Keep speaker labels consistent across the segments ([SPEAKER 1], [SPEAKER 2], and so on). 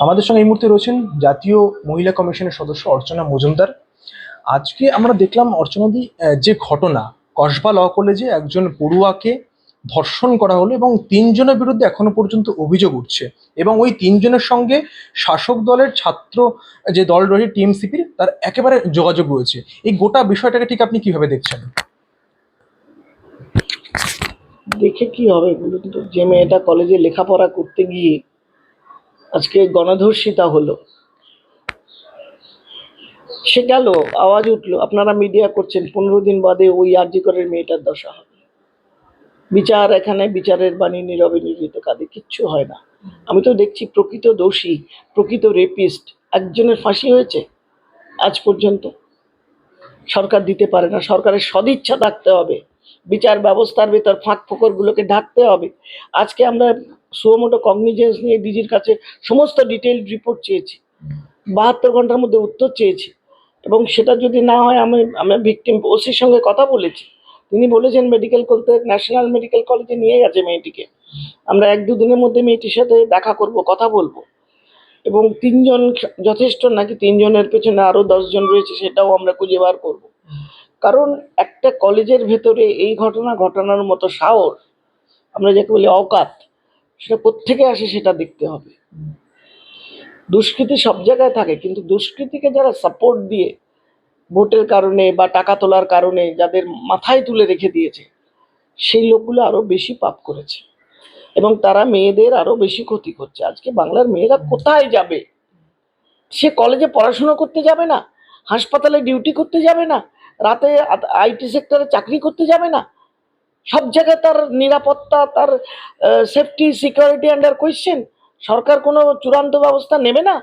[SPEAKER 1] আমাদের সঙ্গে এই মুহূর্তে রয়েছেন জাতীয় মহিলা কমিশনের সদস্য অর্চনা মজুমদার। আজকে আমরা দেখলাম অর্চনাদি, যে ঘটনা কসবা ল কলেজে একজন পড়ুয়াকে ধর্ষণ করা হলো এবং তিনজনের বিরুদ্ধে এখনো পর্যন্ত অভিযোগ উঠছে, এবং ওই তিনজনের সঙ্গে শাসক দলের ছাত্র যে দল রয়েছে টিএমসিপির, তার একেবারে যোগাযোগ রয়েছে। এই গোটা বিষয়টাকে ঠিক আপনি কিভাবে দেখছেন?
[SPEAKER 2] দেখে কি হবে বলুন তো? যে মেয়েটা কলেজে লেখাপড়া করতে গিয়ে আজকে গণধর্ষিতা হলো, সে গেল, আওয়াজ উঠলো, আপনারা মিডিয়া করছেন, 15 দিন বাদে ওই আরজি করের মেয়েটার দশা হবে। বিচার, এখানে বিচারের বাণী নীরবে নিভৃত কাঁদে, কিচ্ছু হয় না। আমি তো দেখছি প্রকৃত দোষী, প্রকৃত রেপিস্ট একজনের ফাঁসি হয়েছে আজ পর্যন্ত। সরকার দিতে পারে না, সরকারের সদিচ্ছা থাকতে হবে, বিচার ব্যবস্থার ভেতর ফাঁক ফোকরগুলোকে ঢাকতে হবে। আজকে আমরা সুমোটো কগনিজেন্স নিয়ে ডিজির কাছে সমস্ত ডিটেইল রিপোর্ট চেয়েছি, 72 ঘন্টার মধ্যে উত্তর চেয়েছি, এবং সেটা যদি না হয়, আমি ভিকটিম ওসির সঙ্গে কথা বলেছি। তিনি বলেছেন মেডিকেল করতে ন্যাশনাল মেডিকেল কলেজে নিয়ে গেছে মেয়েটিকে। আমরা 1-2 দিনের মধ্যে মেয়েটির সাথে দেখা করব, কথা বলবো। এবং 3 জন যথেষ্ট নাকি 3 জনের পেছনে আরো 10 জন রয়েছে, সেটাও আমরা খুঁজে বার করব। কারণ একটা কলেজের ভেতরে এই ঘটনা ঘটানোর মতো সাহস, আমরা যাকে বলি অকাত, সেটা কোত্থেকে আসে সেটা দেখতে হবে। দুষ্কৃতি সব জায়গায় থাকে, কিন্তু দুষ্কৃতিকে যারা সাপোর্ট দিয়ে ভোটের কারণে বা টাকা তোলার কারণে যাদের মাথায় তুলে রেখে দিয়েছে, সেই লোকগুলো আরো বেশি পাপ করেছে, এবং তারা মেয়েদের আরো বেশি ক্ষতি করছে। আজকে বাংলার মেয়েরা কোথায় যাবে? সে কলেজে পড়াশোনা করতে যাবে না, হাসপাতালে ডিউটি করতে যাবে না, রাতে আইটি সেক্টরে চাকরি করতে যাবে না, সব জায়গায় তার নিরাপত্তা, তার সেফটি সিকিউরিটি আন্ডার কোয়েশ্চেন। সরকার কোনো চূড়ান্ত ব্যবস্থা নেবে না?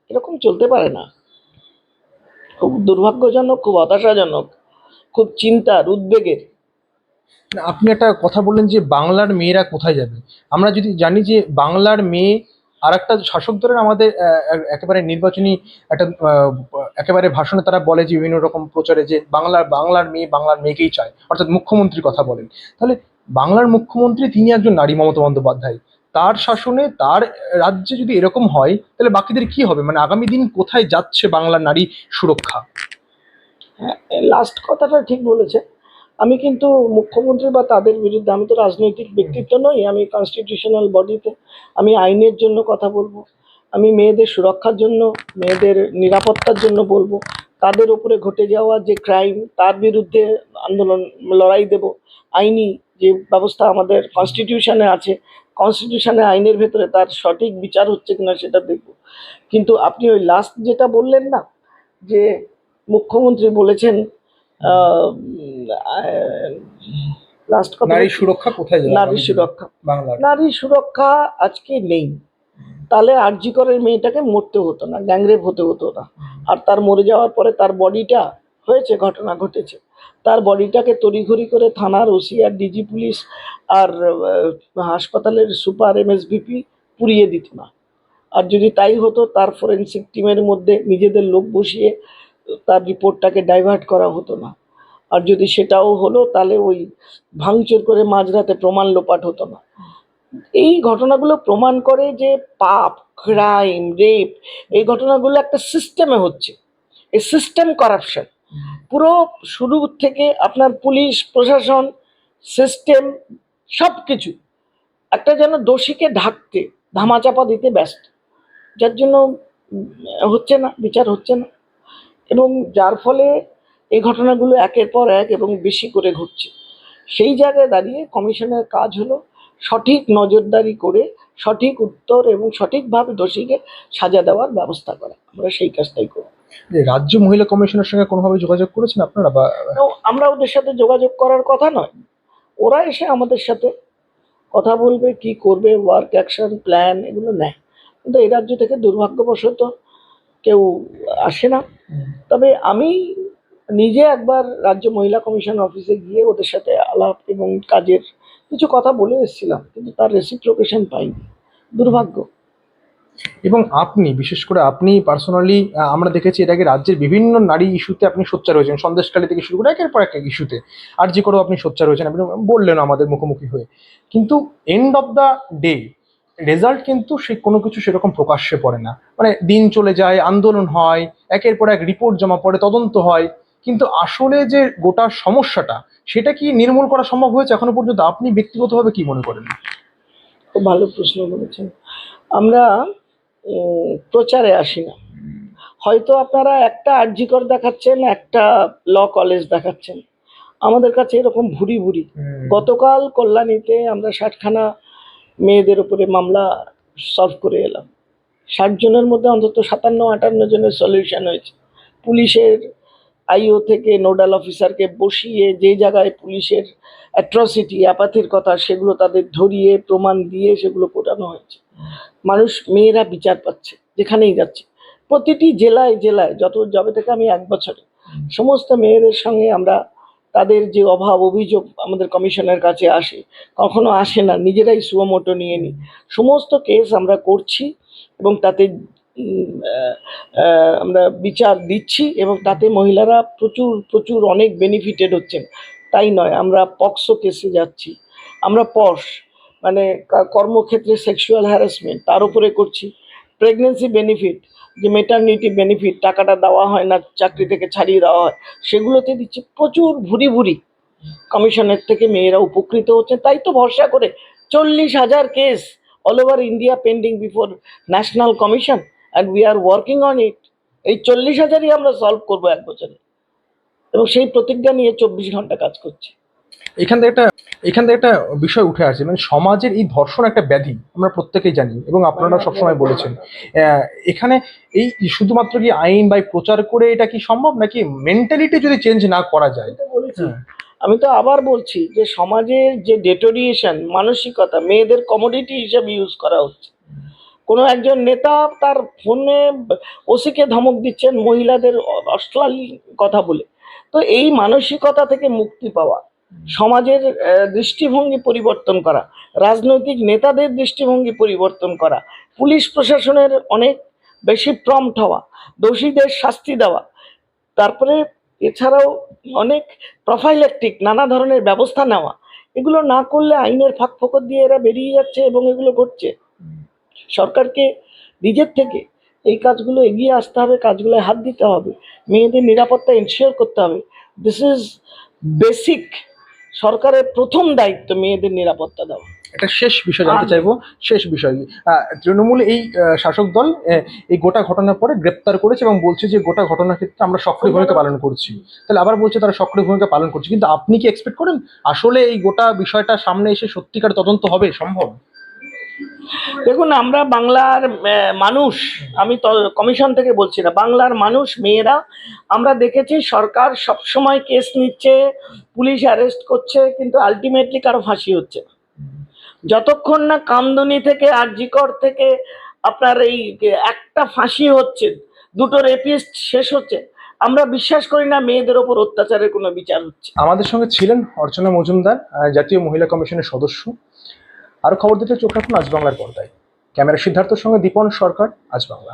[SPEAKER 2] এরকম চলতে পারে না। খুব দুর্ভাগ্যজনক, খুব হতাশাজনক, খুব চিন্তার, উদ্বেগের।
[SPEAKER 1] না, আপনি একটা কথা বললেন যে বাংলার মেয়েরা কোথায় যাবে। আমরা যদি জানি যে বাংলার মেয়ে, আর একটা শাসক দলের আমাদের একেবারে নির্বাচনী একটা একেবারে ভাষণে তারা বলে যে বিভিন্ন রকম প্রচারে যে বাংলার মেয়ে বাংলার মেয়েকেই চায়, অর্থাৎ মুখ্যমন্ত্রীর কথা বলেন। তাহলে বাংলার মুখ্যমন্ত্রী তিনি একজন নারী, মমতা বন্দ্যোপাধ্যায়। তার শাসনে তার রাজ্যে যদি এরকম হয়, তাহলে বাকিদের কি হবে? মানে আগামী দিন কোথায় যাচ্ছে বাংলার নারী সুরক্ষা?
[SPEAKER 2] হ্যাঁ, লাস্ট কথাটা ঠিক বলেছে। আমি কিন্তু মুখ্যমন্ত্রী বা তাদের বিরুদ্ধে, আমি তো রাজনৈতিক ব্যক্তিত্ব নই, আমি কনস্টিটিউশনাল বডিতে, আমি আইনের জন্য কথা বলবো, আমি মেয়েদের সুরক্ষার জন্য, মেয়েদের নিরাপত্তার জন্য বলবো। তাদের উপরে ঘটে যাওয়া যে ক্রাইম, তার বিরুদ্ধে আন্দোলন, লড়াই দেব। আইনি যে ব্যবস্থা আমাদের কনস্টিটিউশনে আছে, কনস্টিটিউশনে আইনের ভেতরে তার সঠিক বিচার হচ্ছে কিনা সেটা দেখব। কিন্তু আপনি ওই লাস্ট যেটা বললেন না, যে মুখ্যমন্ত্রী বলেছেন, লাস্ট কথা,
[SPEAKER 1] নারী সুরক্ষা কোথায় যাবে
[SPEAKER 2] নারী
[SPEAKER 1] আগামী দিনে
[SPEAKER 2] সুরক্ষা,
[SPEAKER 1] বাংলার?
[SPEAKER 2] নারী সুরক্ষা আজকে নেই। তাহলে আরজি করের মেয়েটাকে মরতে হতো না, গ্যাংরেপ হতে হতো না। আর তার মরে যাওয়ার পরে তার বডিটা, হয়েছে ঘটনা ঘটেছে, তার বডিটাকে তড়িঘড়ি করে থানার ওসি আর ডিজি পুলিশ আর হাসপাতালের সুপার এমএসভিপি পুড়িয়ে দিত না। আর যদি তাই হতো, তার ফরেন্সিক টিমের মধ্যে নিজেদের লোক বসিয়ে তার রিপোর্টটাকে ডাইভার্ট করা হতো না। আর যদি সেটাও হলো, তাহলে ওই ভাঙচুর করে মাঝরাতে প্রমাণ লোপাট হতো না। এই ঘটনাগুলো প্রমাণ করে যে পাপ, ক্রাইম, রেপ, এই ঘটনাগুলো একটা সিস্টেমে হচ্ছে। এই সিস্টেম কারাপশন পুরো শুরু থেকে আপনার পুলিশ প্রশাসন সিস্টেম সব কিছু একটা যেন দোষীকে ঢাকতে, ধামাচাপা দিতে ব্যস্ত, যার জন্য হচ্ছে না, বিচার হচ্ছে না, এবং যার ফলে এই ঘটনাগুলো একের পর এক এবং বেশি করে ঘটছে। সেই জায়গায় দাঁড়িয়ে কমিশনের কাজ হলো সঠিক নজরদারি করে সঠিক উত্তর এবং সঠিকভাবে দোষীকে সাজা দেওয়ার ব্যবস্থা করা। আমরা সেই কাজটাই করব।
[SPEAKER 1] যে রাজ্য মহিলা কমিশনের সঙ্গে কোনোভাবে যোগাযোগ করেছেন আপনারা, বা?
[SPEAKER 2] আমরা ওদের সাথে যোগাযোগ করার কথা নয়, ওরা এসে আমাদের সাথে কথা বলবে, কি করবে, ওয়ার্ক অ্যাকশন প্ল্যান এগুলো নেয়। কিন্তু এই রাজ্য থেকে দুর্ভাগ্যবশত কেউ আসে না। তবে আমি নিজে একবার রাজ্য মহিলা কমিশন অফিসে গিয়ে ওদের সাথে আলাপ এবং কাজের কিছু কথা বলে এসেছিলাম, কিন্তু তার রেসিপ্রোকেশন পাইনি, দুর্ভাগ্য।
[SPEAKER 1] এবং আপনি, বিশেষ করে আপনি পার্সোনালি, আমরা দেখেছি এর আগে রাজ্যের বিভিন্ন নারী ইস্যুতে আপনি সোচ্চার হয়েছেন, সন্দেশখালী থেকে শুরু করে একের পর এক ইস্যুতে, আর যে করেও আপনি সোচ্চার হয়েছেন, আপনি বললেন আমাদের মুখোমুখি হয়ে। কিন্তু end of the day result কিন্তু সে কোনো কিছু সেরকম প্রকাশ্যে পড়ে না, মানে দিন চলে যায়, আন্দোলন হয়, একের পর এক রিপোর্ট জমা পড়ে, তদন্ত হয়, কিন্তু আসলে যে গোটা সমস্যাটা সেটা কি নির্মূল করা সম্ভব হয়েছে এখনো পর্যন্ত? আপনি ব্যক্তিগতভাবে কি মনে করেন?
[SPEAKER 2] খুব ভালো প্রশ্ন করেছেন। আমরা প্রচারে আসি না। হয়তো আপনারা একটা আরজিকর দেখাচ্ছেন, একটা ল কলেজ দেখাচ্ছেন। আমাদের কাছে এরকম ভুরি ভুরি। গতকাল কল্যাণীতে আমরা 60খানা মেয়েদের উপরে মামলা সলভ করে এলাম। 60 জনের মধ্যে অন্তত 57-58 জনের সলিউশন হয়েছে। পুলিশের আইও থেকে নোডাল অফিসারকে বসিয়ে যে জায়গায় পুলিশের অ্যাট্রসিটি, অ্যাপাথির কথা, সেগুলো তাদের ধরিয়ে প্রমাণ দিয়ে সেগুলো কোটানো হয়েছে। মানুষ, মেয়েরা বিচার পাচ্ছে যেখানেই যাচ্ছে। প্রতিটি জেলায় জেলায় যবে থেকে আমি 1 বছরে সমস্ত মেয়েদের সঙ্গে আমরা তাদের যে অভাব অভিযোগ আমাদের কমিশনের কাছে আসে, কখনো আসে না, নিজেরাই সুমোটো নিয়ে নিই, সমস্ত কেস আমরা করছি এবং তাতে আমরা বিচার দিচ্ছি এবং তাতে মহিলারা প্রচুর প্রচুর অনেক বেনিফিটেড হচ্ছেন। তাই নয়, আমরা পক্সো কেসে যাচ্ছি, আমরা পশ মানে কর্মক্ষেত্রে সেক্সুয়াল হ্যারাসমেন্ট তার উপরে করছি, প্রেগনেন্সি বেনিফিট, যে মেটারনিটি বেনিফিট টাকাটা দেওয়া হয় না, চাকরি থেকে ছাড়িয়ে দেওয়া হয়, সেগুলোতে দিচ্ছি। প্রচুর ভুরি ভুরি কমিশনের থেকে মেয়েরা উপকৃত হচ্ছে। তাই তো ভরসা করে 40,000 case all over India pending before national commission, and we are working on it. এই 40,000ই আমরা সলভ করবো 1 বছরে, এবং সেই প্রতিজ্ঞা নিয়ে 24 ঘন্টা কাজ করছি।
[SPEAKER 1] এখান থেকে একটা বিষয় উঠে আসে, মানে সমাজের এই ধর্ষণ একটা ব্যাধি, আমরা প্রত্যেকেই জানি এবং আপনারা সবসময় বলেছেন। এখানে এই শুধুমাত্র কি আইন বা প্রচার করে এটা কি সম্ভব, নাকি মেন্টালিটি যদি চেঞ্জ না করা যায়?
[SPEAKER 2] বলেছি, আমি তো আবার বলছি যে সমাজের যে ডেটোরিয়েশন মানসিকতা, মেয়েদের কমোডিটি হিসেবে ইউজ করা হচ্ছে। কোনো একজন নেতা তার ফোনে ওসিকে ধমক দিচ্ছেন মহিলাদের অশ্লীল কথা বলে। তো এই মানসিকতা থেকে মুক্তি পাওয়া, সমাজের দৃষ্টিভঙ্গি পরিবর্তন করা, রাজনৈতিক নেতাদের দৃষ্টিভঙ্গি পরিবর্তন করা, পুলিশ প্রশাসনের অনেক বেশি প্রম্পট হওয়া, দোষীদের শাস্তি দেওয়া, তারপরে এছাড়াও অনেক প্রোফাইল্যাকটিক নানা ধরনের ব্যবস্থা নেওয়া। এগুলো না করলে আইনের ফাঁকফোকর দিয়ে এরা বেরিয়ে যাচ্ছে এবং এগুলো ঘটছে। সরকারকে নিজের থেকে এই কাজগুলো এগিয়ে আসতে হবে, কাজগুলো হাত দিতে হবে, মেয়েদের নিরাপত্তা এনশিওর করতে হবে। দিস ইজ বেসিক, সরকারের প্রথম দায়িত্ব মেয়েদের নিরাপত্তা দেওয়া।
[SPEAKER 1] একটা শেষ বিষয় জানতে চাইবো, শেষ বিষয়। তৃণমূল এই শাসক দল এই গোটা ঘটনার পরে গ্রেপ্তার করেছে এবং বলছে যে গোটা ঘটনার ক্ষেত্রে আমরা সক্রিয় ভূমিকা পালন করছি। তাহলে আবার বলছে তারা সক্রিয় ভূমিকা পালন করছে, কিন্তু আপনি কি এক্সপেক্ট করেন আসলে এই গোটা বিষয়টা সামনে এসে সত্যিকার তদন্ত হবে সম্ভব?
[SPEAKER 2] দেখুন, আমরা বাংলার মানুষ, আমি তো কমিশন থেকে বলছি না, বাংলার মানুষ, মেয়েরা আমরা দেখেছি সরকার সবসময় কেস নিচ্ছে, পুলিশ অ্যারেস্ট করছে, কিন্তু আলটিমেটলি কারো ফাঁসি হচ্ছে না। যতক্ষণ না কামদুনি থেকে আরজিকর থেকে আপনার এই একটা ফাঁসি হচ্ছে, দুটো রেপিস্ট শেষ হচ্ছে, আমরা বিশ্বাস করি না মেয়েদের ওপর অত্যাচারের কোনো বিচার হচ্ছে।
[SPEAKER 1] আমাদের সঙ্গে ছিলেন অর্চনা মজুমদার, জাতীয় মহিলা কমিশনের সদস্য। আরো খবর দিতে চোখ রাখুন আজ বাংলার পর্দায়। ক্যামেরা সিদ্ধার্থর সঙ্গে দীপন সরকার, আজ বাংলা।